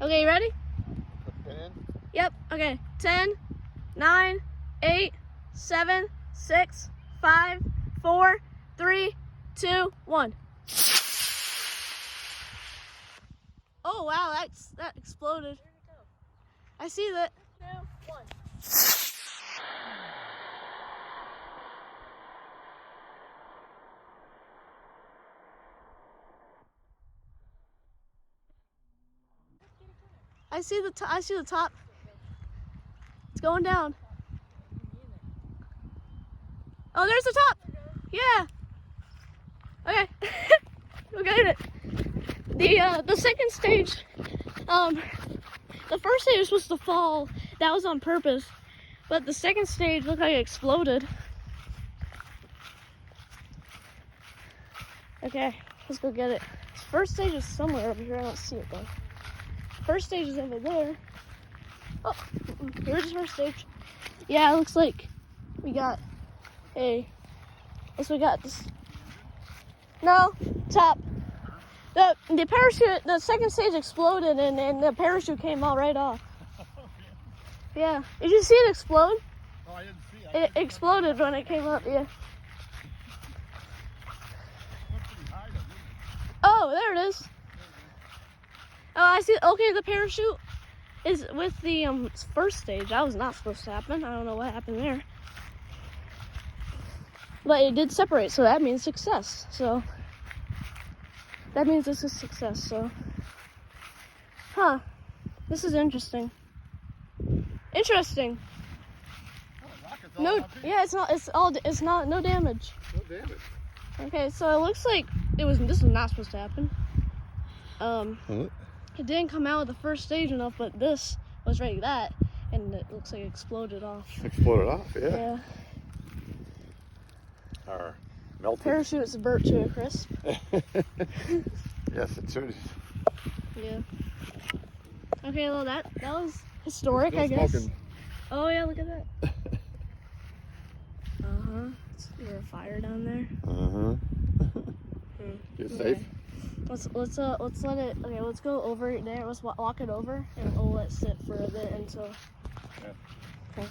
Okay, you ready? Put the pin in. Yep. Okay. 10, 9, 8, 7, 6, 5, 4, 3, 2, 1. Oh wow, that exploded. I see that. 2, 1. I see the top. It's going down. Oh, there's the top. Yeah. Okay. We got it. The second stage, the first stage was supposed to fall. That was on purpose. But the second stage looked like it exploded. Okay, let's go get it. First stage is somewhere over here. I don't see it though. First stage is over there. Oh, here's the first stage. Yeah, it looks like we got we got this. No, top. The parachute, the second stage exploded and the parachute came all right off. Yeah. Did you see it explode? Oh, I didn't see it. It exploded when it came up, yeah. Oh, there it is. Oh, I see. Okay, the parachute is with the first stage. That was not supposed to happen. I don't know what happened there. But it did separate, so that means success. So that means this is success. So, huh? This is interesting. Interesting. No, yeah, it's not. No damage. No damage. Okay, so it looks like this was not supposed to happen. It didn't come out of the first stage enough, but this was right that, and it looks like it exploded off. Exploded off, yeah. Yeah. Or melted. Parachute's burnt to a crisp. Yes, it should. Yeah. Okay, well that was historic, Still I guess. smoking. Oh yeah, look at that. There's a fire down there. You safe? Let's let it. Okay, let's go over there. Let's walk it over and we'll let it sit for a bit until. Yeah. Okay.